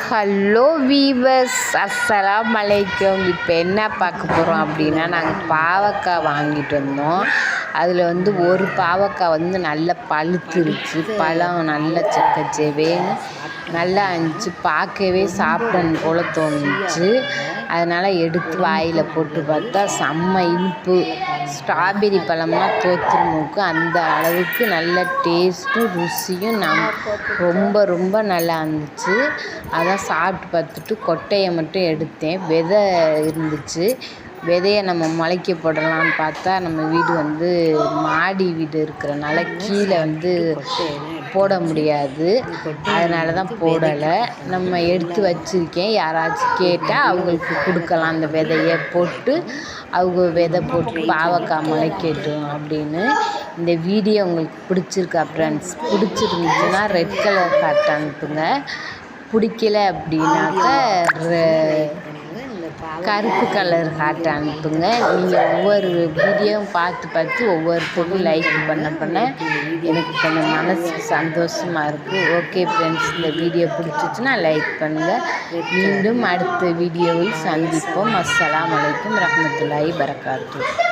Hello viewers, அஸ்ஸலாம் அலைக்கும். இப்போ என்ன பார்க்க போகிறோம் அப்படின்னா, நாங்கள் பாவக்காய் வாங்கிட்டு வந்தோம். அதில் ஒரு பாவக்காய் நல்லா பழுத்துருச்சு. பழம் நல்லா செக்கச்சேவேன்னு நல்லா இருந்துச்சு. பார்க்கவே சாப்பிடணும் போல் தோணுச்சு. அதனால் எடுத்து வாயில் போட்டு பார்த்தா செம்ம இனிப்பு. ஸ்ட்ராபெரி பழம்னா தோற்றுமுக்கு அந்த அளவுக்கு நல்ல டேஸ்ட்டும் ருசியும் ரொம்ப ரொம்ப நல்லா இருந்துச்சு. அதான் சாப்பிட்டு பார்த்துட்டு கொட்டையை மட்டும் எடுத்தேன். விதை இருந்துச்சு. விதையை நம்ம முளைக்க போடலான்னு பார்த்தா நம்ம வீடு மாடி வீடு இருக்கிறனால கீழே போட முடியாது. அதனால தான் போடலை. நம்ம எடுத்து வச்சுருக்கேன். யாராச்சும் கேட்டால் அவங்களுக்கு கொடுக்கலாம். அந்த விதையை போட்டு அவங்க விதை போட்டு பாவக்காய் முளைக்கட்டும் அப்படின்னு. இந்த வீடியோ உங்களுக்கு பிடிச்சிருக்கா ஃப்ரெண்ட்ஸ்? பிடிச்சிருந்துச்சுன்னா ரெட் கலர் ஹார்ட் அனுப்புங்க. பிடிக்கல அப்படின்னாக்கா கருப்பு கலர் ஹார்ட் அனுப்புங்க. நீங்கள் ஒவ்வொரு வீடியோவும் பார்த்து ஒவ்வொருத்தருக்கும் லைக் பண்ண எனக்கு கொஞ்சம் மனசு சந்தோஷமாக இருக்குது. ஓகே ஃப்ரெண்ட்ஸ், இந்த வீடியோ பிடிச்சிச்சுன்னா லைக் பண்ணுங்கள். மீண்டும் அடுத்த வீடியோவில் சந்திப்போம். அஸ்ஸலாமு அலைக்கும் வரஹ்மத்துல்லாஹி வபரகாத்துஹு.